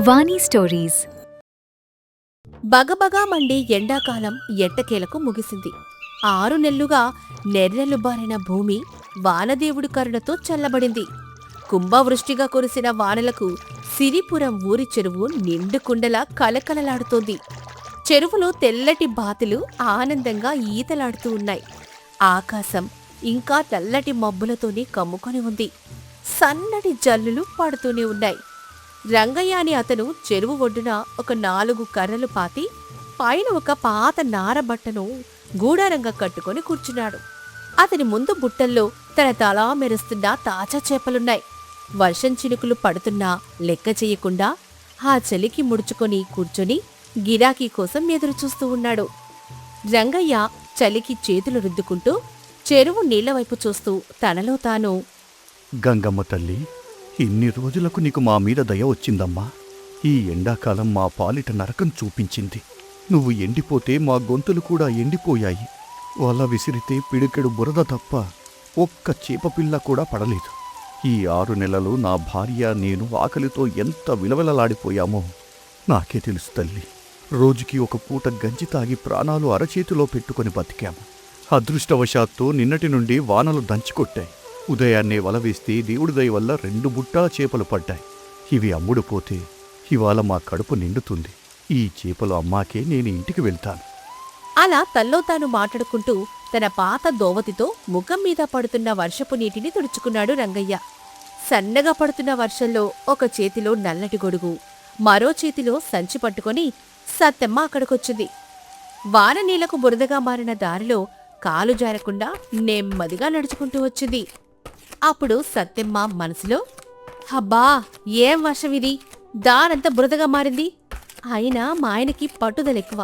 వాణి stories. బగబగా Monday ఎండాకాలం ఎట్టకేలకు ముగిసింది. 6 నెల్లుగా నెర్రెలు బారిన భూమి వానదేవుడి కరుణతో చల్లబడింది. కుంభవృష్టిగా కురిసిన వానలకు సిరిపురం ఊరి చెరువు నిండుకుండలా కలకలలాడుతోంది. చెరువులో తెల్లటి బాతులు ఆనందంగా ఈతలాడుతూ ఉన్నాయి. ఆకాశం ఇంకా తెల్లటి మబ్బులతోనే కమ్ముకొని ఉంది. సన్నటి జల్లులు పడుతూనే ఉన్నాయి. రంగయ్య అని అతను చెరువు ఒడ్డున ఒక 4 కర్రలు పాతి పైన ఒక పాత నారబట్టను గూడారంగా కట్టుకొని కూర్చున్నాడు. అతని ముందు బుట్టల్లో తన తలా మెరుస్తున్న తాజా చేపలున్నాయి. వర్షం చినుకులు పడుతున్నా లెక్క చెయ్యకుండా ఆ చలికి ముడుచుకొని కూర్చొని గిరాకీ కోసం ఎదురుచూస్తూ ఉన్నాడు. రంగయ్య చలికి చేతులు రుద్దుకుంటూ చెరువు నీళ్లవైపు చూస్తూ తనలో తాను, గంగమ్మ తల్లి, ఇన్ని రోజులకు నీకు మా మీద దయ వచ్చిందమ్మా. ఈ ఎండాకాలం మా పాలిట నరకం చూపించింది. నువ్వు ఎండిపోతే మా గొంతులు కూడా ఎండిపోయాయి. వల విసిరితే పిడికెడు బురద తప్ప ఒక్క చేపపిల్ల కూడా పడలేదు. ఈ 6 నెలలు నా భార్య నేను ఆకలితో ఎంత విలవిలలాడిపోయామో నాకే తెలుసు తల్లి. రోజుకి ఒక పూట గంజి తాగి ప్రాణాలు అరచేతిలో పెట్టుకొని బతికాము. అదృష్టవశాత్తు నిన్నటి నుండి వానలు దంచికొట్టాయి. ఉదయాన్నే వల వేస్తే దేవుడి దయ వల్ల 2 బుట్టాల చేపలు పడ్డాయి. ఇవి అమ్ముడుపోతే ఇవాళ మా కడుపు నిండుతుంది. ఈ చేపలు అమ్మాకే నేను ఇంటికి వెళ్తాను. అలా తల్లో తాను మాట్లాడుకుంటూ తన పాత దోవతితో ముఖం మీద పడుతున్న వర్షపు నీటిని తుడుచుకున్నాడు రంగయ్య. సన్నగా పడుతున్న వర్షంలో ఒక చేతిలో నల్లటి గొడుగు, మరో చేతిలో సంచి పట్టుకొని సత్తెమ్మ అక్కడికొచ్చింది. వాన నీళ్లకు బురదగా మారిన దారిలో కాలు జారకుండా నెమ్మదిగా నడుచుకుంటూ వచ్చింది. అప్పుడు సత్తెమ్మ మనసులో, హబ్బా, ఏం వర్షమిది, దారంతా బురదగా మారింది. అయినా మా ఆయనకి పట్టుదలెక్కువ.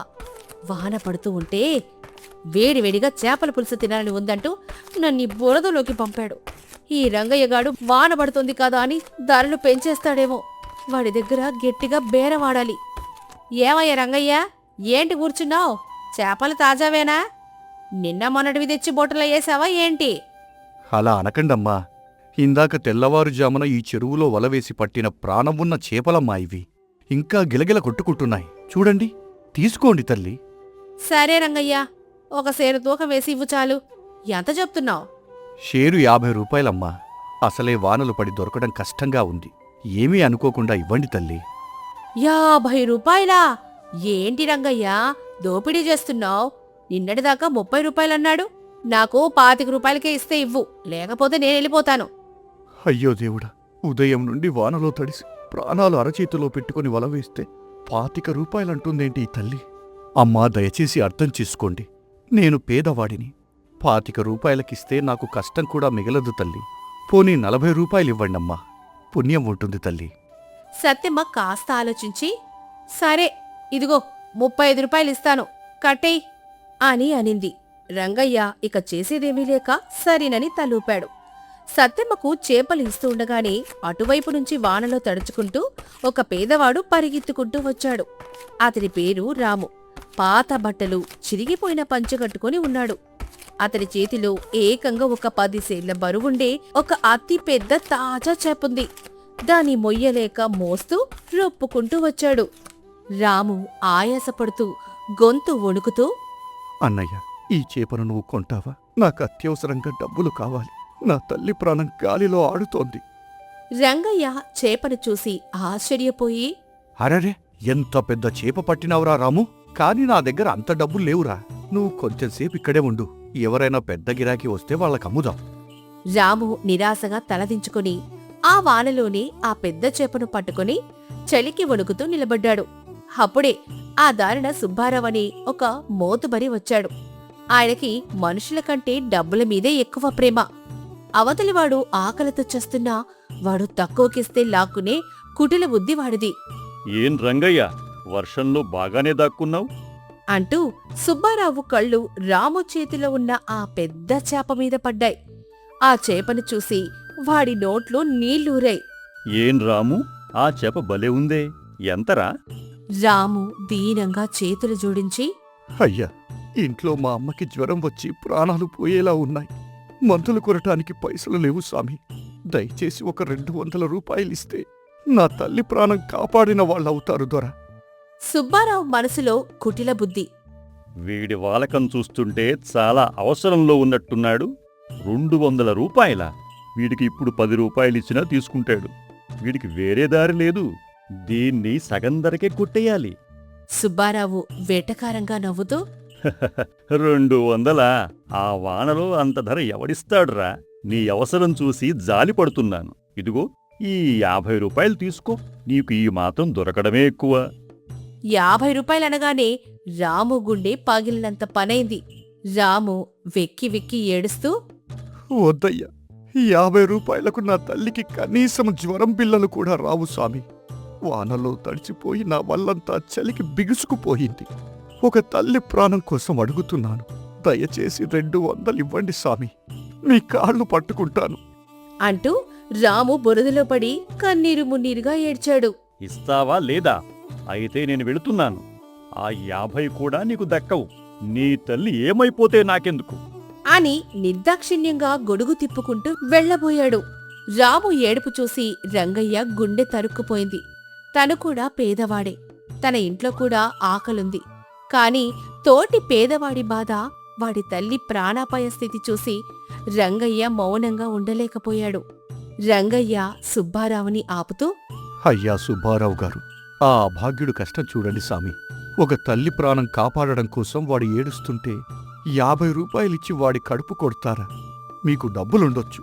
వాన పడుతూ ఉంటే వేడివేడిగా చేపల పులుసు తినాలని ఉందంటూ నన్ను బురదలోకి పంపాడు. ఈ రంగయ్యగాడు వాన పడుతుంది కదా అని ధరలు పెంచేస్తాడేమో. వాడి దగ్గర గట్టిగా బేరవాడాలి. ఏమయ్యా రంగయ్య, ఏంటి కూర్చున్నావు? చేపలు తాజావేనా? నిన్న మొన్నటివి తెచ్చి బొట్టలో వేసావా ఏంటి? అలా అనకండమ్మా. ఇందాక తెల్లవారుజామున ఈ చెరువులో వలవేసి పట్టిన ప్రాణమున్న చేపలమ్మా ఇవి. ఇంకా గిలగిల కొట్టుకుంటున్నాయి. చూడండి, తీసుకోండి తల్లి. సరే రంగయ్య, ఒక సేరు తూకం వేసి ఇవ్వు చాలు. ఎంత చెప్తున్నావు? షేరు 50 రూపాయలమ్మా. అసలే వానలు పడి దొరకడం కష్టంగా ఉంది. ఏమీ అనుకోకుండా ఇవ్వండి తల్లి. 50 రూపాయలా? ఏంటి రంగయ్య, దోపిడీ చేస్తున్నావు? నిన్నటిదాకా 30 రూపాయలన్నాడు. నాకు 25 రూపాయలకే ఇస్తే ఇవ్వు, లేకపోతే నేను వెళ్ళిపోతాను. అయ్యో దేవుడా, ఉదయం నుండి వానలో తడిసి ప్రాణాలు అరచేతిలో పెట్టుకుని వలవేస్తే 25 రూపాయలంటుందేంటి ఈ తల్లి? అమ్మా, దయచేసి అర్థం చేసుకోండి. నేను పేదవాడిని. 25 రూపాయలకిస్తే నాకు కష్టం కూడా మిగలదు తల్లి. పోనీ 40 రూపాయలివ్వండమ్మా, పుణ్యం ఉంటుంది తల్లి. సత్యమ్మ కాస్త ఆలోచించి, సరే ఇదిగో 35 రూపాయలిస్తాను, కట్టేయ్ అని అనింది. రంగయ్య ఇక చేసేదేమీ లేక సరేనని తలూపాడు. సత్తెమ్మకు చేపలు ఇస్తూ ఉండగానే అటువైపు నుంచి వానలో తడుచుకుంటూ ఒక పేదవాడు పరిగెత్తుకుంటూ వచ్చాడు. అతని పేరు రాము. పాత బట్టలు, చిరిగిపోయిన పంచె కట్టుకుని ఉన్నాడు. అతని చేతిలో ఏకంగా ఒక 10 సేళ్ల బరువుండే ఒక అతి పెద్ద తాజా చేపుంది. దాన్ని మొయ్యలేక మోస్తూ రొప్పుకుంటూ వచ్చాడు. రాము ఆయాసపడుతూ గొంతు వణుకుతూ, అన్నయ్య, ఈ చేపను నువ్వు కొంటావా? నాకు అత్యవసరంగా డబ్బులు కావాలి. నా తల్లి ప్రాణం గాలిలో ఆడుతోంది. రంగయ్య చేపను చూసి ఆశ్చర్యపోయి, అరరే, ఎంత పెద్ద చేప పట్టినావురా రాము. కాని నా దగ్గర అంత డబ్బులు లేవురా. నువ్వు కొంచెంసేపు ఇక్కడే ఉండు. ఎవరైనా పెద్ద గిరాకీ వస్తే వాళ్ళకమ్ముదాం. రాము నిరాశగా తలదించుకుని ఆ వానలోనే ఆ పెద్ద చేపను పట్టుకుని చలికి వణుకుతూ నిలబడ్డాడు. అప్పుడే ఆ దారిన సుబ్బారావని ఒక మోతుబరి వచ్చాడు. ఆయనకి మనుషుల కంటే డబ్బుల మీదే ఎక్కువ ప్రేమ. అవతలివాడు ఆకలితో చస్తున్నా వాడు తక్కువకిస్తే లాక్కునే కుటిల బుద్ధి వాడిది. ఏం రంగయ్య, వర్షంలో బాగానే దాక్కున్నావు అంటూ సుబ్బారావు కళ్ళు రాము చేతిలో ఉన్న ఆ పెద్ద చేప మీద పడ్డాయి. ఆ చేపను చూసి వాడి నోట్లో నీళ్లూరాయి. ఏం రాము, ఆ చేప భలే ఉందే, ఎంతరా? రాము దీనంగా చేతులు జోడించి, అయ్యా, ఇంట్లో మా అమ్మకి జ్వరం వచ్చి ప్రాణాలు పోయేలా ఉన్నాయి. మందులు కొనటానికి పైసలు లేవు స్వామి. దయచేసి ఒక 200 రూపాయలిస్తే నా తల్లి ప్రాణం కాపాడిన వాళ్ళవుతారు దొర. సుబ్బారావు మనసులో కుటిల బుద్ధి. వీడి వాలకం చూస్తుంటే చాలా అవసరంలో ఉన్నట్టున్నాడు. 200 రూపాయలా? వీడికి ఇప్పుడు 10 రూపాయలిచ్చినా తీసుకుంటాడు. వీడికి వేరే దారి లేదు. దీన్ని సగం ధరకే కొట్టేయాలి. సుబ్బారావు వెటకారంగా నవ్వుతూ, 200? ఆ వానలో అంత ధర ఎవడిస్తాడురా? నీ అవసరం చూసి జాలి పడుతున్నాను. ఇదిగో ఈ 50 రూపాయలు తీసుకో. నీకు ఈ మాత్రం దొరకడమే ఎక్కువ. 50 రూపాయలనగానే రాము గుండె పగిలినంత పనైంది. రాము వెక్కి వెక్కి ఏడుస్తూ, వద్దయ్యా, 50 రూపాయలకు నా తల్లికి కనీసం జ్వరం పిల్లలు కూడా రావు స్వామి. వానలో తడిచిపోయి నా వల్లంతా చలికి బిగుసుకుపోయింది. ఒక తల్లి ప్రాణం కోసం అడుగుతున్నాను. దయచేసి 200 ఇవ్వండి స్వామి, మీ కాళ్ళు పట్టుకుంటాను అంటూ రాము బురదలో పడి కన్నీరు మున్నీరుగా ఏడ్చాడు. ఇస్తావా లేదా? అయితే నేను వెళుతున్నాను. ఆ 50 కూడా నీకు దక్కవు. నీ తల్లి ఏమైపోతే నాకెందుకు అని నిర్దాక్షిణ్యంగా గొడుగు తిప్పుకుంటూ వెళ్లబోయాడు. రాము ఏడుపు చూసి రంగయ్య గుండె తరుక్కుపోయింది. తను కూడా పేదవాడే. తన ఇంట్లో కూడా ఆకలుంది. కాని తోటి పేదవాడి బాధ, వాడి తల్లి ప్రాణాపాయ స్థితి చూసి రంగయ్య మౌనంగా ఉండలేకపోయాడు. రంగయ్య సుబ్బారావుని ఆపుతూ, అయ్యా సుబ్బారావు గారు, ఆ అభాగ్యుడు కష్టం చూడండి సామి. ఒక తల్లి ప్రాణం కాపాడడం కోసం వాడు ఏడుస్తుంటే 50 రూపాయలిచ్చి వాడి కడుపు కొడతారా? మీకు డబ్బులుండొచ్చు,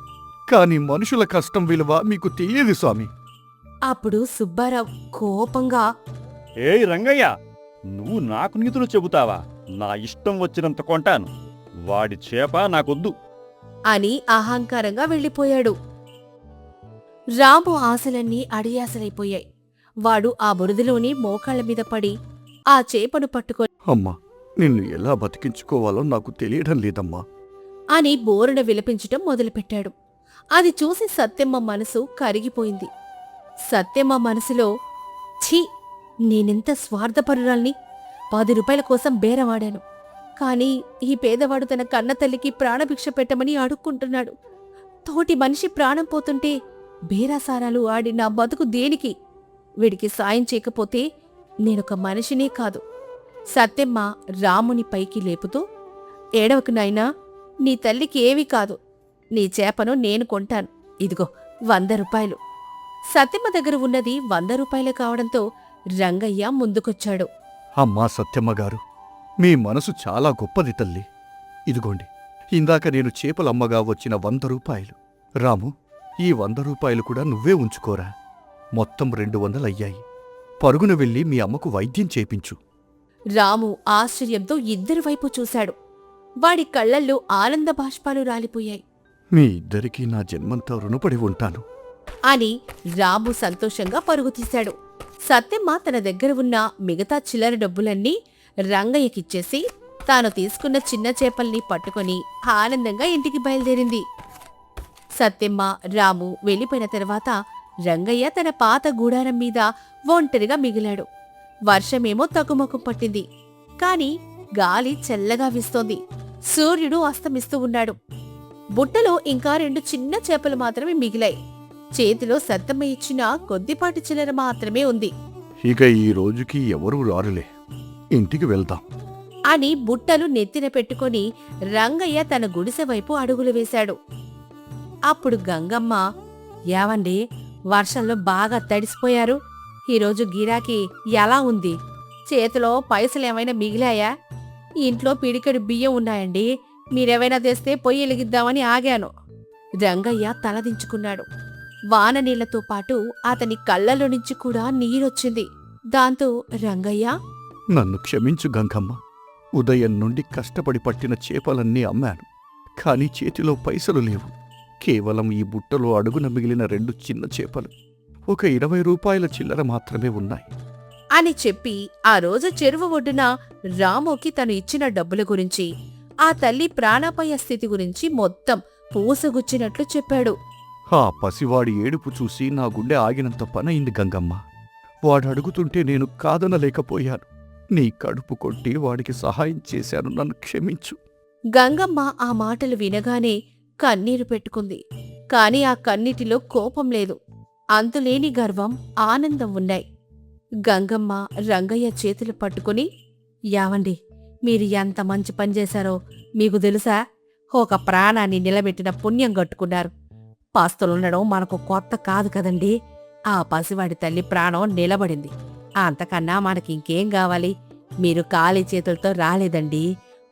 కాని మనుషుల కష్టం విలువ మీకు తెలియదు స్వామి. అప్పుడు సుబ్బారావు కోపంగా, ఏయ్ రంగయ్య, నువ్వు నాకు నీతులు చెబుతావా? నా ఇష్టం వచ్చినంత కొంటాను. వాడి చేప నాకొద్దు అని అహంకారంగా వెళ్ళిపోయాడు. రాము ఆశలన్నీ అడియాసలైపోయాయి. వాడు ఆ బురదలోని మోకాళ్ల మీద పడి ఆ చేపను పట్టుకొని, అమ్మా, నిన్ను ఎలా బతికించుకోవాలో నాకు తెలియడం లేదమ్మా అని బోరున విలపించటం మొదలుపెట్టాడు. అది చూసి సత్యమ్మ మనసు కరిగిపోయింది. సత్యమ్మ మనసులో, ఛీ, నేనెంత స్వార్థపరురాల్ని! 10 రూపాయల కోసం బేరవాడాను. కాని ఈ పేదవాడు తన కన్నతల్లికి ప్రాణభిక్ష పెట్టమని అడుక్కుంటున్నాడు. తోటి మనిషి ప్రాణం పోతుంటే బేరాసారాలు ఆడి నా బతుకు దేనికి? వీడికి సాయం చేయకపోతే నేనొక మనిషినే కాదు. సత్యమ్మ రాముని పైకి లేపుతూ, ఏడవకు నాయనా, నీ తల్లికి ఏవీ కాదు. నీ చేపను నేను కొంటాను. ఇదిగో 100 రూపాయలు. సత్యమ్మ దగ్గర ఉన్నది 100 రూపాయలే కావడంతో రంగయ్య ముందుకొచ్చాడు. అమ్మా సత్యమ్మగారు, మీ మనసు చాలా గొప్పది తల్లి. ఇదిగోండి, ఇందాక నేను చేపలమ్మగా వచ్చిన 100 రూపాయలు. రాము, ఈ 100 రూపాయలు కూడా నువ్వే ఉంచుకోరా. మొత్తం 200 అయ్యాయి. పరుగున వెళ్ళి మీ అమ్మకు వైద్యం చేపించు. రాము ఆశ్చర్యంతో ఇద్దరి వైపు చూశాడు. వాడి కళ్లల్లో ఆనంద బాష్పాలు రాలిపోయాయి. మీ ఇద్దరికీ నా జన్మంతా రుణపడి ఉంటాను అని రాము సంతోషంగా పరుగుతీశాడు. సత్యమ్మ తన దగ్గర ఉన్న మిగతా చిల్లర డబ్బులన్నీ రంగయ్యకిచ్చేసి తాను తీసుకున్న చిన్న చేపల్ని పట్టుకొని ఆనందంగా ఇంటికి బయలుదేరింది. సత్యమ్మ, రాము వెళ్ళిపోయిన తర్వాత రంగయ్య తన పాత గూడారం మీద ఒంటరిగా మిగిలాడు. వర్షమేమో తగ్గుముఖం పట్టింది. కాని గాలి చల్లగా వీస్తోంది. సూర్యుడు అస్తమిస్తూ ఉన్నాడు. బుట్టలో ఇంకా 2 చిన్న చేపలు మాత్రమే మిగిలాయి. చేతిలో సత్తమ్మ ఇచ్చిన కొద్దిపాటి చిల్లర మాత్రమే ఉంది. ఇక ఈ రోజుకి ఎవరూ రారులే, ఇంటికి వెళ్దాం అని బుట్టలు నెత్తిన పెట్టుకొని రంగయ్య తన గుడిసె వైపు అడుగులు వేశాడు. అప్పుడు గంగమ్మ, ఏవండి, వర్షంలో బాగా తడిసిపోయారు. ఈరోజు గిరాకీ ఎలా ఉంది? చేతిలో పైసలేమైనా మిగిలాయా? ఇంట్లో పిడికెడు బియ్యం ఉన్నాయండి. మీరేమైనా తెస్తే పొయ్యి వెలిగిద్దామని ఆగాను. రంగయ్య తలదించుకున్నాడు. వాన నీళ్లతో పాటు అతని కళ్ళలో నుంచి కూడా నీరొచ్చింది. దాంతో రంగయ్య, నన్ను క్షమించు గంగమ్మ. ఉదయం నుండి కష్టపడి పట్టిన చేపలన్నీ అమ్మాను, కాని చేతిలో పైసలు లేవు. కేవలం ఈ బుట్టలో అడుగున మిగిలిన 2 చిన్న చేపలు, ఒక 20 రూపాయల చిల్లర మాత్రమే ఉన్నాయి అని చెప్పి ఆ రోజు చెరువు ఒడ్డున రాముకి తను ఇచ్చిన డబ్బుల గురించి, ఆ తల్లి ప్రాణాపాయ స్థితి గురించి మొత్తం పూసగుచ్చినట్లు చెప్పాడు. ఆ పసివాడి ఏడుపు చూసి నా గుండె ఆగినంత పనయింది గంగమ్మ. వాడు అడుగుతుంటే నేను కాదనలేకపోయాను. నీ కడుపు కొట్టి వాడికి సహాయం చేశాను, నన్ను క్షమించు. గంగమ్మ ఆ మాటలు వినగానే కన్నీరు పెట్టుకుంది. కాని ఆ కన్నీటిలో కోపం లేదు. అంతులేని గర్వం, ఆనందం ఉన్నాయి. గంగమ్మ రంగయ్య చేతులు పట్టుకుని, యావండి, మీరు ఎంత మంచి పని చేశారో మీకు తెలుసా? ఒక ప్రాణాన్ని నిలబెట్టిన పుణ్యం కట్టుకున్నారు. పాస్తులుండడం మనకు కొత్త కాదు కదండి. ఆ పసివాడి తల్లి ప్రాణం నిలబడింది. అంతకన్నా మనకింకేం కావాలి? మీరు ఖాళీ చేతులతో రాలేదండి.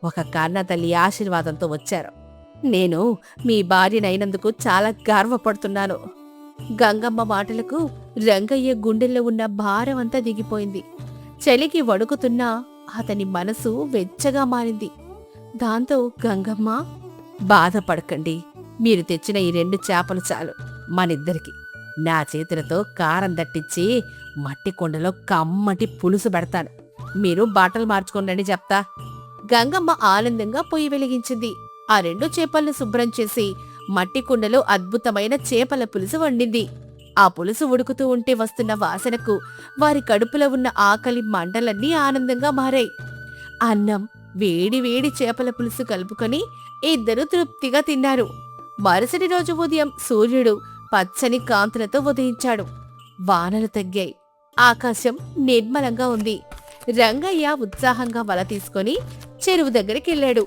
ఒక కన్న తల్లి ఆశీర్వాదంతో వచ్చారు. నేను మీ భార్యనైనందుకు చాలా గర్వపడుతున్నాను. గంగమ్మ మాటలకు రంగయ్య గుండెల్లో ఉన్న భారం అంతా దిగిపోయింది. చలికి వణుకుతున్నా అతని మనసు వెచ్చగా మారింది. దాంతో గంగమ్మ, బాధపడకండి, మీరు తెచ్చిన ఈ 2 చేపలు చాలు మనిద్దరికి. నా చేతులతో కారం దట్టించి మట్టి కుండలో కమ్మటి పులుసు పెడతాను. మీరు బట్టలు మార్చుకోండి చెప్తా. గంగమ్మ ఆనందంగా పొయ్యి వెలిగించింది. ఆ 2 చేపలను శుభ్రం చేసి మట్టి కుండలో అద్భుతమైన చేపల పులుసు వండింది. ఆ పులుసు ఉడుకుతూ ఉంటే వస్తున్న వాసనకు వారి కడుపులో ఉన్న ఆకలి మంటలన్నీ ఆనందంగా మారాయి. అన్నం, వేడి వేడి చేపల పులుసు కలుపుకొని ఇద్దరూ తృప్తిగా తిన్నారు. మరుసటి రోజు ఉదయం సూర్యుడు పచ్చని కాంతులతో ఉదయించాడు. వానలు తగ్గాయి. ఆకాశం నిర్మలంగా ఉంది. రంగయ్య ఉత్సాహంగా వల తీసుకొని చెరువు దగ్గరికెళ్ళాడు.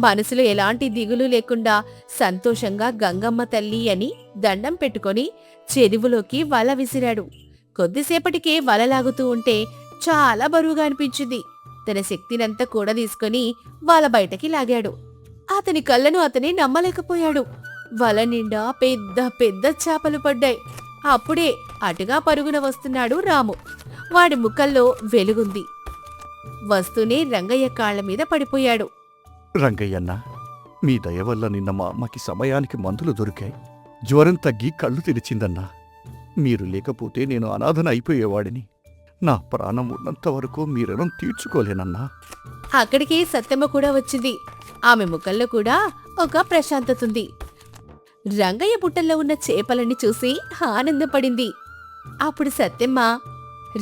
మనసులో ఎలాంటి దిగులు లేకుండా సంతోషంగా గంగమ్మ తల్లి అని దండం పెట్టుకొని చెరువులోకి వల విసిరాడు. కొద్దిసేపటికే వల లాగుతూ ఉంటే చాలా బరువుగా అనిపించింది. తన శక్తినంతా కూడా తీసుకుని వల బయటకి లాగాడు. అతని కళ్ళను అతనే నమ్మలేకపోయాడు. వల నిండా పెద్ద పెద్ద చేపలు పడ్డాయి. అప్పుడే అటుగా పరుగున వస్తున్నాడు రాము. వాడి ముఖంలో వెలుగుంది. వస్తూనే రంగయ్య కాళ్ల మీద పడిపోయాడు. రంగయ్యన్న, మీ దయ వల్ల నిన్న మా అమ్మకి సమయానికి మందులు దొరికాయి. జ్వరం తగ్గి కళ్ళు తెరిచిందన్నా. మీరు లేకపోతే నేను అనాథన అయిపోయేవాడిని. నా ప్రాణం ఉన్నంత వరకు మీ రుణం తీర్చుకోలేనన్నా. అక్కడికి సత్యమ్మ కూడా వచ్చింది. ఆమె ముఖంలో కూడా ఒక ప్రశాంతతుంది. రంగయ్య బుట్టల్లో ఉన్న చేపలని చూసి ఆనందపడింది. అప్పుడు సత్యమ్మ,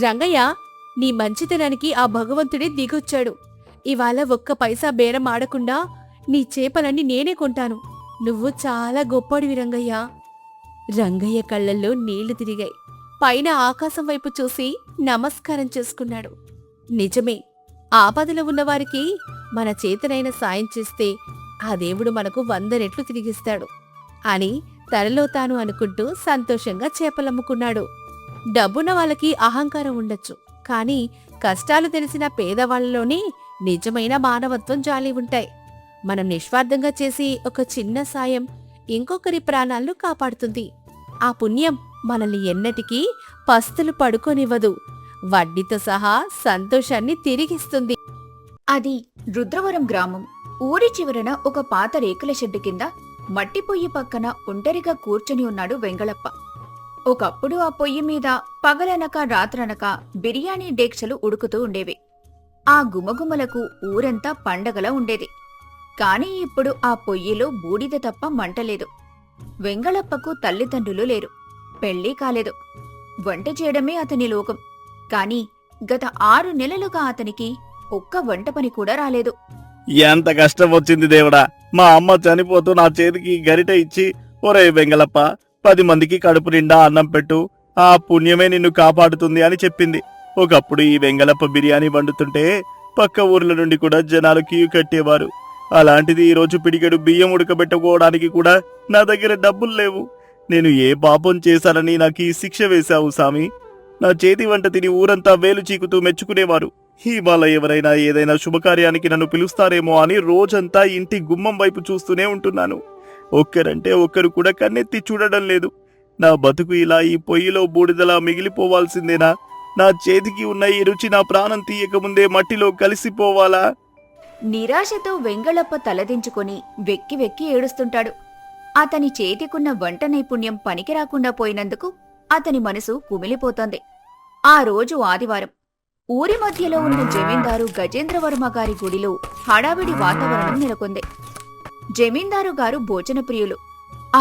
రంగయ్య, నీ మంచితనానికి ఆ భగవంతుడే దిగొచ్చాడు. ఇవాళ ఒక్క పైసా బేరం ఆడకుండా నీ చేపలన్నీ నేనే కొంటాను. నువ్వు చాలా గొప్పడివి రంగయ్య. రంగయ్య కళ్ళల్లో నీళ్లు తిరిగాయి. పైన ఆకాశం వైపు చూసి నమస్కారం చేసుకున్నాడు. నిజమే, ఆపదలో ఉన్నవారికి మన చేతనైన సాయం చేస్తే ఆ దేవుడు మనకు 100 రెట్లు తిరిగిస్తాడు అని తనలో తాను అనుకుంటూ సంతోషంగా చేపలమ్ముకున్నాడు. డబ్బున్న వాళ్ళకి అహంకారం ఉండొచ్చు, కానీ కష్టాలు తెలిసిన పేదవాళ్లలోనే నిజమైన మానవత్వం జాలి ఉంటాయి. మనం నిస్వార్థంగా చేసి ఒక చిన్న సాయం ఇంకొకరి ప్రాణాలను కాపాడుతుంది. ఆ పుణ్యం మనల్ని ఎన్నటికీ పస్తులు పడుకోనివ్వదు, వడ్డీతో సహా సంతోషాన్ని తిరిగిస్తుంది. అది రుద్రవరం గ్రామం. ఊరి చివరన ఒక పాత రేకుల షెడ్డు కింద మట్టి పొయ్యి పక్కన ఒంటరిగా కూర్చొని ఉన్నాడు వెంగళప్ప. ఒకప్పుడు ఆ పొయ్యి మీద పగలనక రాత్రనక బిర్యానీ డేక్షలు ఉడుకుతూ ఉండేవి. ఆ గుమగుమలకు ఊరంతా పండగలా ఉండేది. కాని ఇప్పుడు ఆ పొయ్యిలో బూడిద తప్ప మంటలేదు. వెంగళప్పకు తల్లిదండ్రులు లేరు, పెళ్లీ కాలేదు. వంట చేయడమే అతని లోకం. కాని గత 6 నెలలుగా అతనికి ఒక్క వంట పని కూడా రాలేదు. ఎంత కష్టం వచ్చింది దేవుడా! మా అమ్మ చనిపోతూ నా చేతికి గరిట ఇచ్చి, ఒరే వెంగళప్ప, 10 మందికి కడుపు నిండా అన్నం పెట్టు, ఆ పుణ్యమే నిన్ను కాపాడుతుంది అని చెప్పింది. ఒకప్పుడు ఈ వెంగళప్ప బిర్యానీ వండుతుంటే పక్క ఊర్ల నుండి కూడా జనాలు క్యూ కట్టేవారు. అలాంటిది ఈరోజు పిడికెడు బియ్యం ఉడకబెట్టుకోవడానికి కూడా నా దగ్గర డబ్బులు లేవు. నేను ఏ పాపం చేశానని నాకు ఈ శిక్ష వేశావు సామి? నా చేతి వంట తిని ఊరంతా వేలు చీకుతూ మెచ్చుకునేవారు. ఇవాళ ఎవరైనా ఏదైనా శుభకార్యానికి నన్ను పిలుస్తారేమో అని రోజంతా ఇంటి గుమ్మం వైపు చూస్తూనే ఉంటున్నాను. ఒక్కరంటే ఒక్కరు కూడా కన్నెత్తి చూడడం లేదు. నా బతుకు ఇలా ఈ పొయ్యిలో బూడిదలా మిగిలిపోవాల్సిందేనా? నా చేతికి ఉన్న ఈ రుచి నా ప్రాణం తీయకముందే మట్టిలో కలిసిపోవాలా? నిరాశతో వెంగళప్ప తలదించుకొని వెక్కి వెక్కి ఏడుస్తుంటాడు. అతని చేతికున్న వంట నైపుణ్యం పనికి రాకుండా పోయినందుకు అతని మనసు కుమిలిపోతోంది. ఆ రోజు ఆదివారం. ఊరి మధ్యలో ఉన్న జమీందారు గజేంద్రవర్మ గారి గుడిలో హడావిడి వాతావరణం నెలకొంది. జమీందారు గారు భోజన ప్రియులు.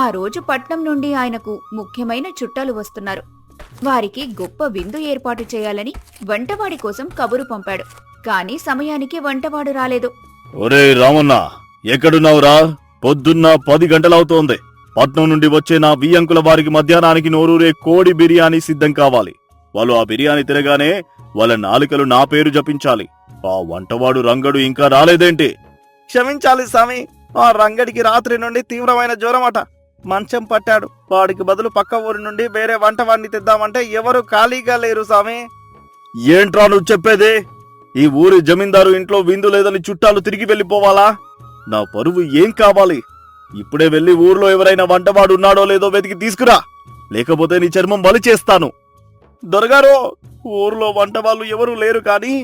ఆ రోజు పట్నం నుండి ఆయనకు ముఖ్యమైన చుట్టాలు వస్తున్నారు. వారికి గొప్ప విందు ఏర్పాటు చేయాలని వంటవాడి కోసం కబురు పంపాడు. కాని సమయానికి వంటవాడు రాలేదు. ఒరే రామన్న, ఎక్కడున్నావురా? పొద్దున్న 10 గంటలవుతోంది. పట్నం నుండి వచ్చే నా వియ్యంకుల వారికి మధ్యాహ్నానికి నోరూరే కోడి బిర్యానీ సిద్ధం కావాలి. వాళ్ళు ఆ బిర్యానీ తినగానే వాళ్ళ నాలుకలు నా పేరు జపించాలి. ఆ వంటవాడు రంగడు ఇంకా రాలేదేంటి? క్షమించాలి స్వామి, ఆ రంగడికి రాత్రి నుండి తీవ్రమైన జ్వరమట. మంచం పట్టాడు. వాడికి బదులు పక్క ఊరి నుండి వేరే వంటవాడిని తెద్దామంటే ఎవరు ఖాళీగా లేరు స్వామి. ఏంట్రా నువ్వు చెప్పేది? ఈ ఊరి జమీందారు ఇంట్లో విందు లేదని చుట్టాలు తిరిగి వెళ్ళిపోవాలా? నా పరువు ఏం కావాలి? ఇప్పుడే వెళ్లి ఊర్లో ఎవరైనా వంటవాడు ఉన్నాడో లేదో వెతికి తీసుకురా, లేకపోతే నీ చర్మం బలి చేస్తాను. దొరగారు, ఊర్లో వంటవాళ్ళు ఎవరూ లేరు, కానీ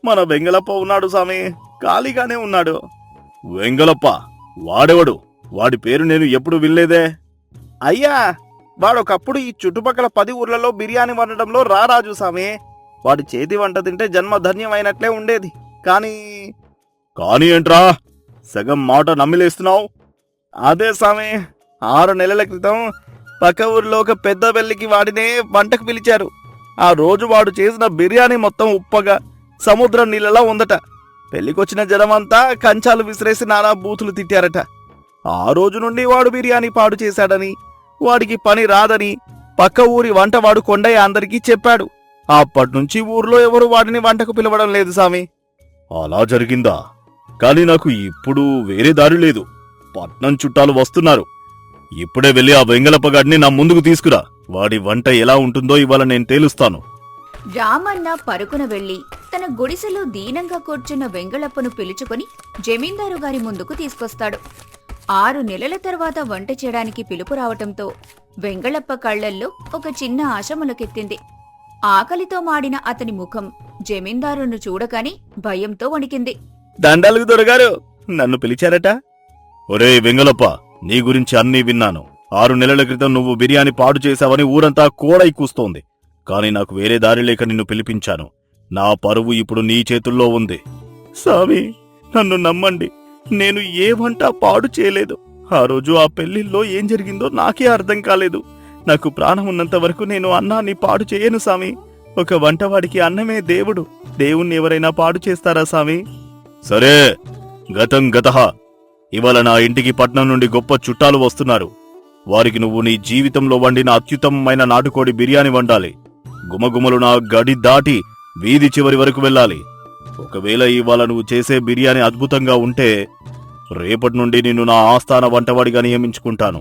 మన వెంగళప్ప ఉన్నాడు స్వామి, ఖాళీగానే ఉన్నాడు. వెంగళప్ప? వాడెవడు? వాడి పేరు నేను ఎప్పుడు వినలేదే. అయ్యా, వాడొకప్పుడు ఈ చుట్టుపక్కల 10 ఊర్లలో బిర్యానీ వండడంలో రారాజు స్వామి. వాడి చేతి వంట తింటే జన్మ ధన్యమైనట్లే ఉండేది. కానీ ఏంట్రా సగం మాట నమ్మిలేస్తున్నావు? అదే స్వామి, 6 నెలల క్రితం పక్క ఊరిలో ఒక పెద్ద పెళ్లికి వాడినే వంటకు పిలిచారు. ఆ రోజు వాడు చేసిన బిర్యానీ మొత్తం ఉప్పగా సముద్రం నీళ్ళలా ఉందట. పెళ్లికొచ్చిన జనమంతా కంచాలు విసిరేసి నానా బూతులు తిట్టారట. ఆ రోజు నుండి వాడు బిర్యానీ పాడు చేశాడని, వాడికి పని రాదని పక్క ఊరి వంటవాడు కొండయ్య అందరికీ చెప్పాడు. అప్పటినుంచి ఊర్లో ఎవరు వాడిని వంటకు పిలవడం లేదు స్వామి. అలా జరిగిందా? కాని నాకు ఇప్పుడు వేరే దారి లేదు. పట్నం చుట్టాలు వస్తున్నారు. ఇప్పుడే వెళ్ళి ఆ వెంగళప్ప గాడిని నా ముందుకు తీసుకురా. వాడి వంట ఎలా ఉంటుందో ఇవాళ నేను తేలుస్తాను. రామన్న పరుగున వెళ్లి తన గుడిసెలో దీనంగా కూర్చున్న వెంగళప్పను పిలుచుకొని జమీందారు గారి ముందుకు తీసుకొస్తాడు. 6 నెలల తర్వాత వంట చేయడానికి పిలుపు రావటంతో వెంగళప్ప కళ్లల్లో ఒక చిన్న ఆశ మొలకెత్తింది. ఆకలితో మాడిన అతని ముఖం జమీందారును చూడగానే భయంతో వణికింది. దండాలకు దొరగారు, నన్ను పిలిచారట? ఒరే వెంగళప్ప, నీ గురించి అన్నీ విన్నాను. 6 నెలల క్రితం నువ్వు బిర్యానీ పాడు చేశావని ఊరంతా కోడై కూస్తోంది. కాని నాకు వేరే దారి లేక నిన్ను పిలిపించాను. నా పరువు ఇప్పుడు నీ చేతుల్లో ఉంది. స్వామి, నన్ను నమ్మండి, నేను ఏ వంట పాడు చేయలేదు. ఆ రోజు ఆ పెళ్లిల్లో ఏం జరిగిందో నాకే అర్థం కాలేదు. నాకు ప్రాణం ఉన్నంత వరకు నేను అన్నాన్ని పాడు చేయను స్వామి. ఒక వంటవాడికి అన్నమే దేవుడు. దేవుణ్ణి ఎవరైనా పాడు చేస్తారా స్వామి? సరే, గతం గతః. ఇవాళ నా ఇంటికి పట్నం నుండి గొప్ప చుట్టాలు వస్తున్నారు. వారికి నువ్వు నీ జీవితంలో వండిన అత్యుత్తమమైన నాటుకోడి బిర్యానీ వండాలి. గుమగుమలు నా గడి దాటి వీధి చివరి వరకు వెళ్ళాలి. ఒకవేళ ఇవాళ నువ్వు చేసే బిర్యానీ అద్భుతంగా ఉంటే రేపటి నుండి నిన్ను నా ఆస్థాన వంటవాడిగా నియమించుకుంటాను.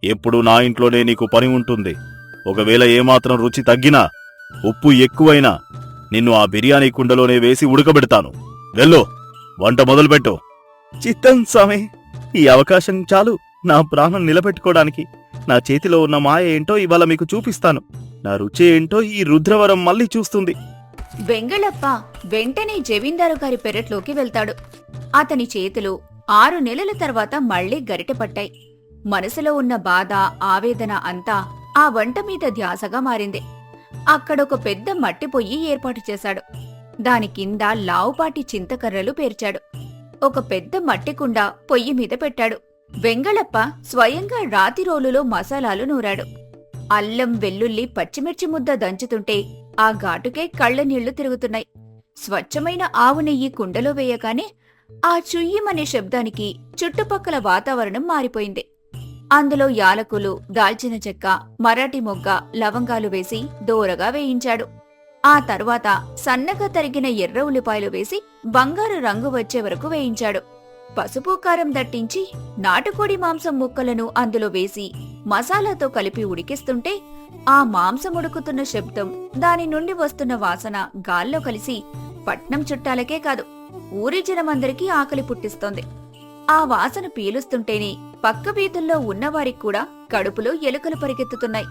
ఎప్పుడు నా ఇంట్లోనే నీకు పని ఉంటుంది. ఒకవేళ ఏమాత్రం రుచి తగ్గినా, ఉప్పు ఎక్కువైనా నిన్ను ఆ బిర్యానీ కుండలోనే వేసి ఉడకబెడతాను. వెళ్ళు, వంట మొదలుపెట్టు. చిత్తం స్వామి, ఈ అవకాశం చాలు నా ప్రాణం నిలబెట్టుకోవడానికి. నా చేతిలో ఉన్న మాయ ఏంటో ఇవాళ మీకు చూపిస్తాను. నా రుచి ఏంటో ఈ రుద్రవరం మళ్ళీ చూస్తుంది. వెంగళప్ప వెంటనే జమీందారు గారి పెరట్లోకి వెళ్తాడు. అతని చేతులు 6 నెలల తర్వాత మళ్లీ గరిటె పట్టాయి. మనసులో ఉన్న బాధ, ఆవేదన అంతా ఆ వంట మీద ధ్యాసగా మారింది. అక్కడొక పెద్ద మట్టి పొయ్యి ఏర్పాటు చేశాడు. దాని కింద లావుపాటి చింతకర్రలు పేర్చాడు. ఒక పెద్ద మట్టి కుండ పొయ్యి మీద పెట్టాడు. వెంగళప్ప స్వయంగా రాతి రోలులో మసాలాలు నూరాడు. అల్లం, వెల్లుల్లి, పచ్చిమిర్చి ముద్ద దంచుతుంటే ఆ ఘాటుకే కళ్ళ నీళ్లు తిరుగుతున్నాయి. స్వచ్ఛమైన ఆవు నెయ్యి కుండలో వేయగానే ఆ చుయ్యమనే శబ్దానికి చుట్టుపక్కల వాతావరణం మారిపోయింది. అందులో యాలకులు, దాల్చిన చెక్క, మరాఠీ మొగ్గ, లవంగాలు వేసి దోరగా వేయించాడు. ఆ తర్వాత సన్నగా తరిగిన ఎర్ర ఉల్లిపాయలు వేసి బంగారు రంగు వచ్చే వరకు వేయించాడు. పసుపు, కారం దట్టించి నాటుకోడి మాంసం ముక్కలను అందులో వేసి మసాలాతో కలిపి ఉడికిస్తుంటే ఆ మాంసం ఉడుకుతున్న శబ్దం, దాని నుండి వస్తున్న వాసన గాల్లో కలిసి పట్నం చుట్టాలకే కాదు, ఊరి జనమందరికీ ఆకలి పుట్టిస్తోంది. ఆ వాసన పీలుస్తుంటేనే పక్క వీధుల్లో ఉన్నవారికి కూడా కడుపులో ఎలుకలు పరిగెత్తుతున్నాయి.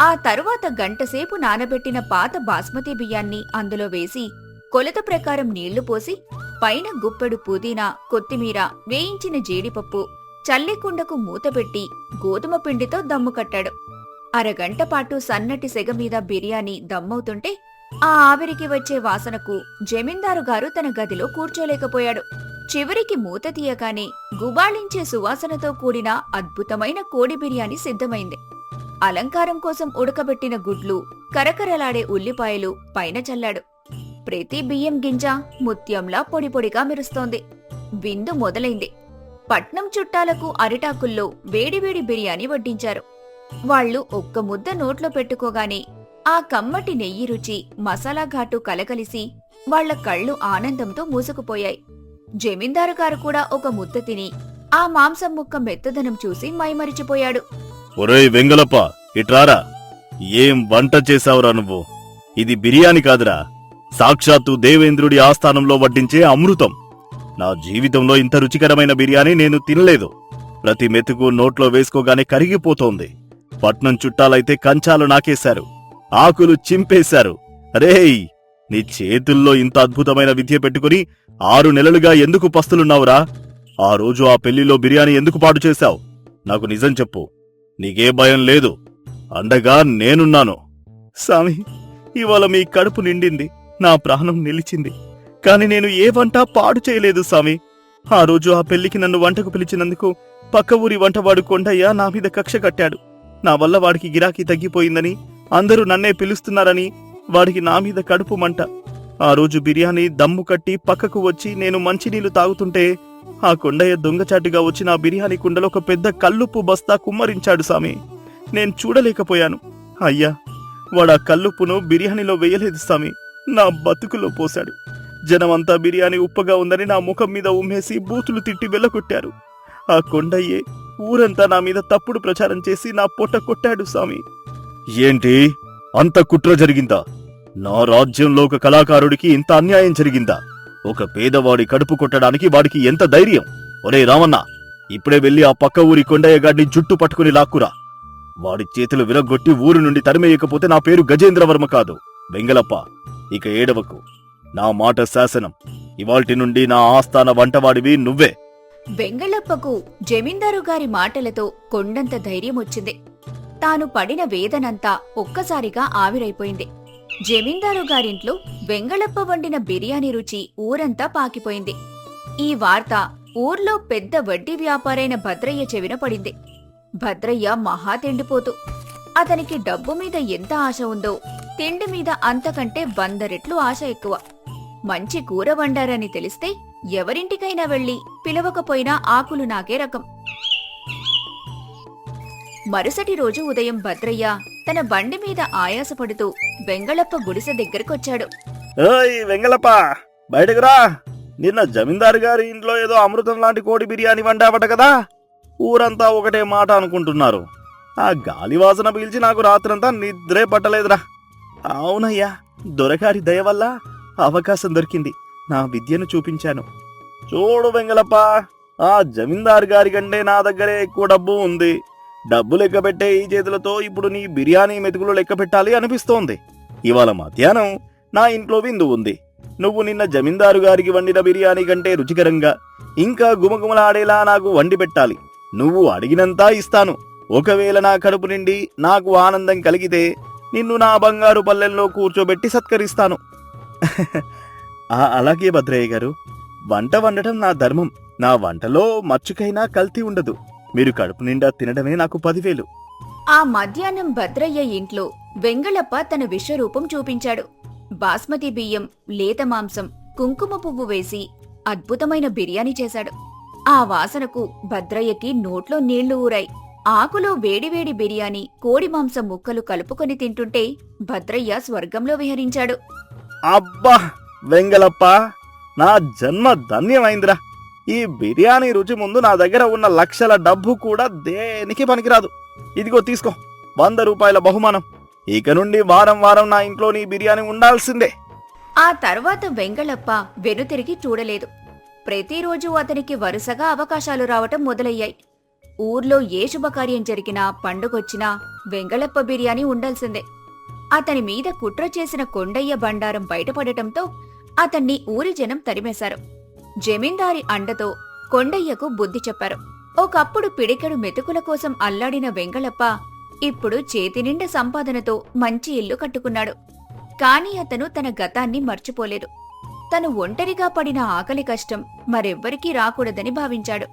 ఆ తరువాత గంటసేపు నానబెట్టిన పాత బాస్మతి బియ్యాన్ని అందులో వేసి కొలత ప్రకారం నీళ్లు పోసి పైన గుప్పెడు పుదీనా, కొత్తిమీర, వేయించిన జీడిపప్పు, చల్లికుండకు మూతపెట్టి గోధుమ పిండితో దమ్ము కట్టాడు. అరగంట పాటు సన్నటి సెగ మీద బిర్యానీ దమ్మవుతుంటే ఆ ఆవిరికి వచ్చే వాసనకు జమీందారు గారు తన గదిలో కూర్చోలేకపోయాడు. చివరికి మూత తీయగానే గుబాళించే సువాసనతో కూడిన అద్భుతమైన కోడి బిర్యానీ సిద్ధమైంది. అలంకారం కోసం ఉడకబెట్టిన గుడ్లు, కరకరలాడే ఉల్లిపాయలు పైన చల్లాడు. ప్రతి బియ్యం గింజ ముత్యంలా పొడిపొడిగా మెరుస్తోంది. విందు మొదలైంది. పట్నం చుట్టాలకు అరిటాకుల్లో వేడివేడి బిర్యానీ వడ్డించారు. వాళ్ళు ఒక్క ముద్ద నోట్లో పెట్టుకోగానే ఆ కమ్మటి నెయ్యి రుచి, మసాలా ఘాటు కలగలిసి వాళ్ల కళ్ళు ఆనందంతో మూసుకుపోయాయి. జమీందారు గారు కూడా ఒక ముద్ద తిని ఆ మాంసం ముక్క మెత్తదనం చూసి మైమరిచిపోయాడు. ఒరేయ్ వెంగలప్ప, ఇట్రారా. ఏం వంట చేశావురా నువ్వు? ఇది బిర్యానీ కాదురా, సాక్షాత్తు దేవేంద్రుడి ఆస్థానంలో వడ్డించే అమృతం. నా జీవితంలో ఇంత రుచికరమైన బిర్యానీ నేను తినలేదు. ప్రతి మెతుకు నోట్లో వేసుకోగానే కరిగిపోతోంది. పట్నం చుట్టాలైతే కంచాలు నాకేశారు, ఆకులు చింపేశారు. రేయ్, నీ చేతుల్లో ఇంత అద్భుతమైన విద్య పెట్టుకుని 6 నెలలుగా ఎందుకు పస్తులున్నావురా? ఆ రోజు ఆ పెళ్లిలో బిర్యానీ ఎందుకు పాడు చేశావు? నాకు నిజం చెప్పు. నీకే భయం లేదు, అండగా నేనున్నాను. సామి, ఇవాళ మీ కడుపు నిండింది, నా ప్రాణం నిలిచింది. కాని నేను ఏ వంట పాడు చేయలేదు సామి. ఆ రోజు ఆ పెళ్లికి నన్ను వంటకు పిలిచినందుకు పక్క ఊరి వంటవాడు కొండయ్య నా మీద కక్ష కట్టాడు. నా వల్ల వాడికి గిరాకీ తగ్గిపోయిందని, అందరూ నన్నే పిలుస్తున్నారని వాడికి నా మీద కడుపు మంట. ఆ రోజు బిర్యానీ దమ్ము కట్టి పక్కకు వచ్చి నేను మంచినీళ్లు తాగుతుంటే ఆ కొండయ్య దొంగచాటుగా వచ్చి నా బిర్యానీ కుండలో ఒక పెద్ద కల్లుప్పు బస్తా కుమ్మరించాడు సామి. నేను చూడలేకపోయాను. అయ్యా, వాడా కల్లుప్పును బిర్యానీలో వేయలేదు సామి, నా బతుకులో పోశాడు. జనమంతా బిర్యానీ ఉప్పగా ఉందని నా ముఖం మీద ఉమ్మేసి బూతులు తిట్టి వెళ్ళగొట్టారు. ఆ కొండయ్యే ఊరంతా నా మీద తప్పుడు ప్రచారం చేసి నా పొట్ట కొట్టాడు సామి. ఏంటి, అంత కుట్ర జరిగిందా? నా రాజ్యంలో ఒక కళాకారుడికి ఇంత అన్యాయం జరిగిందా? ఒక పేదవాడి కడుపు కొట్టడానికి వాడికి ఎంత ధైర్యం? ఒరే రామన్న, ఇప్పుడే వెళ్లి ఆ పక్క ఊరి కొండయ్య గాడిని జుట్టు పట్టుకుని లాక్కురా. వాడి చేతులు విరగ్గొట్టి ఊరు నుండి తరిమేయకపోతే నా పేరు గజేంద్రవర్మ కాదు. వెంగలప్ప, ఇక ఏడవకు. నా మాట శాసనం. ఇవాల్టి నుండి నా ఆస్థాన వంటవాడివి నువ్వే. వెంగళప్పకు జమీందారు గారి మాటలతో కొండంత ధైర్యం వచ్చింది. తాను పడిన వేదనంతా ఒక్కసారిగా ఆవిరైపోయింది. జమీందారు గారింట్లో వెంగళప్ప వండిన బిర్యానీ రుచి ఊరంతా పాకిపోయింది. ఈ వార్త ఊర్లో పెద్ద వడ్డీ వ్యాపారైన భద్రయ్య చెవిన పడింది. భద్రయ్య మహా తిండిపోతూ. అతనికి డబ్బు మీద ఎంత ఆశ ఉందో, తిండి మీద అంతకంటే 100 రెట్లు ఆశ ఎక్కువ. మంచి కూర వండారని తెలిస్తే ఎవరింటికైనా వెళ్లి పిలవకపోయినా ఆకులు నాకే రకం. మరుసటి రోజు ఉదయం భద్రయ్య తన బండి మీద ఆయాసపడుతూ వెంగళప్ప గుడిసె దగ్గరకొచ్చాడు. ఓయ్ వెంగలప్ప, బయటకురా. నిన్న జమీందారు గారి ఇంట్లో ఏదో అమృతం లాంటి కోడి బిర్యానీ వండావట కదా? ఊరంతా ఒకటే మాట అనుకుంటున్నారు. ఆ గాలి వాసన పీల్చి నాకు రాత్రంతా నిద్రే పట్టలేదురా. అవునయ్యా, దొరగారి దయ వల్ల అవకాశం దొరికింది. నా విద్యను చూపించాను. చూడు వెంగలప్ప, ఆ జమీందారు గారి కంటే నా దగ్గరే ఎక్కువ డబ్బు ఉంది. డబ్బు లెక్క పెట్టే ఈ చేతులతో ఇప్పుడు నీ బిర్యానీ మెతుకులు లెక్క పెట్టాలి అనిపిస్తోంది. ఇవాళ మధ్యాహ్నం నా ఇంట్లో విందు ఉంది. నువ్వు నిన్న జమీందారు గారికి వండిన బిర్యానీ కంటే రుచికరంగా, ఇంకా గుమగుమలాడేలా నాకు వండి పెట్టాలి. నువ్వు అడిగినంత ఇస్తాను. ఒకవేళ నా కడుపు నిండి నాకు ఆనందం కలిగితే నిన్ను నా బంగారు పల్లెల్లో కూర్చోబెట్టి సత్కరిస్తాను. అలాగే భద్రయ్య గారు, వంట వండటం నా ధర్మం. నా వంటలో మచ్చుకైనా కల్తీ ఉండదు. మీరు కడుపు నిండా తినడమే నాకు 10,000. ఆ మధ్యాహ్నం భద్రయ్య ఇంట్లో వెంగళప్ప తన విశ్వరూపం చూపించాడు. బాస్మతి బియ్యం, లేత మాంసం, కుంకుమ పువ్వు వేసి అద్భుతమైన బిర్యానీ చేశాడు. ఆ వాసనకు భద్రయ్యకి నోట్లో నీళ్లు ఊరాయి. ఆకులో వేడివేడి బిర్యానీ, కోడి మాంసం ముక్కలు కలుపుకొని తింటుంటే భద్రయ్య స్వర్గంలో విహరించాడు. అబ్బా వెంగలప్ప, నా జన్మ ధన్యమైందిరా. ఈ బిర్యానీ రుచి ముందు నా దగ్గర ఉన్న లక్షల డబ్బు కూడా దేనికి పనికిరాదు. ఇదిగో తీసుకో, 100 రూపాయల బహుమానం. ఇక నుండి వారం వారం నా ఇంట్లో నీ బిర్యానీ ఉండాల్సిందే. ఆ తర్వాత వెంగళప్ప వెనుతిరిగి చూడలేదు. ప్రతిరోజు అతనికి వరుసగా అవకాశాలు రావటం మొదలయ్యాయి. ఊర్లో ఏ శుభకార్యం జరిగినా, పండుగొచ్చినా వెంగళప్ప బిర్యానీ ఉండాల్సిందే. అతని మీద కుట్ర చేసిన కొండయ్య బండారం బయటపడటంతో అతన్ని ఊరి జనం తరిమేశారు. జమీందారి అండతో కొండయ్యకు బుద్ధి చెప్పారు. ఒకప్పుడు పిడికెడు మెతుకుల కోసం అల్లాడిన వెంగళప్ప ఇప్పుడు చేతినిండా సంపాదనతో మంచి ఇల్లు కట్టుకున్నాడు. కాని అతను తన గతాన్ని మర్చిపోలేదు. తను ఒంటరిగా పడిన ఆకలి కష్టం మరెవ్వరికీ రాకూడదని భావించాడు.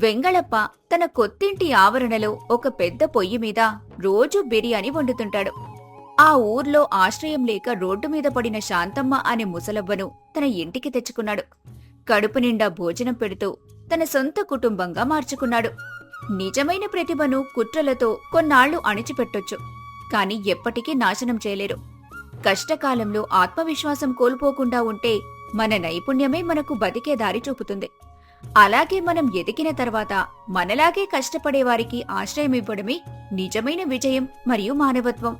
వెంగళప్ప తన కొత్తింటి ఆవరణలో ఒక పెద్ద పొయ్యి మీద రోజూ బిర్యానీ వండుతుంటాడు. ఆ ఊర్లో ఆశ్రయం లేక రోడ్డు మీద పడిన శాంతమ్మ అనే ముసలవ్వను తన ఇంటికి తెచ్చుకున్నాడు. కడుపు నిండా భోజనం పెడుతూ తన సొంత కుటుంబంగా మార్చుకున్నాడు. నిజమైన ప్రతిభను కుట్రలతో కొన్నాళ్లు అణిచిపెట్టొచ్చు, కాని ఎప్పటికీ నాశనం చేయలేరు. కష్టకాలంలో ఆత్మవిశ్వాసం కోల్పోకుండా ఉంటే మన నైపుణ్యమే మనకు బతికే దారి చూపుతుంది. అలాగే మనం ఎదిగిన తర్వాత మనలాగే కష్టపడేవారికి ఆశ్రయమివ్వడమే నిజమైన విజయం మరియు మానవత్వం.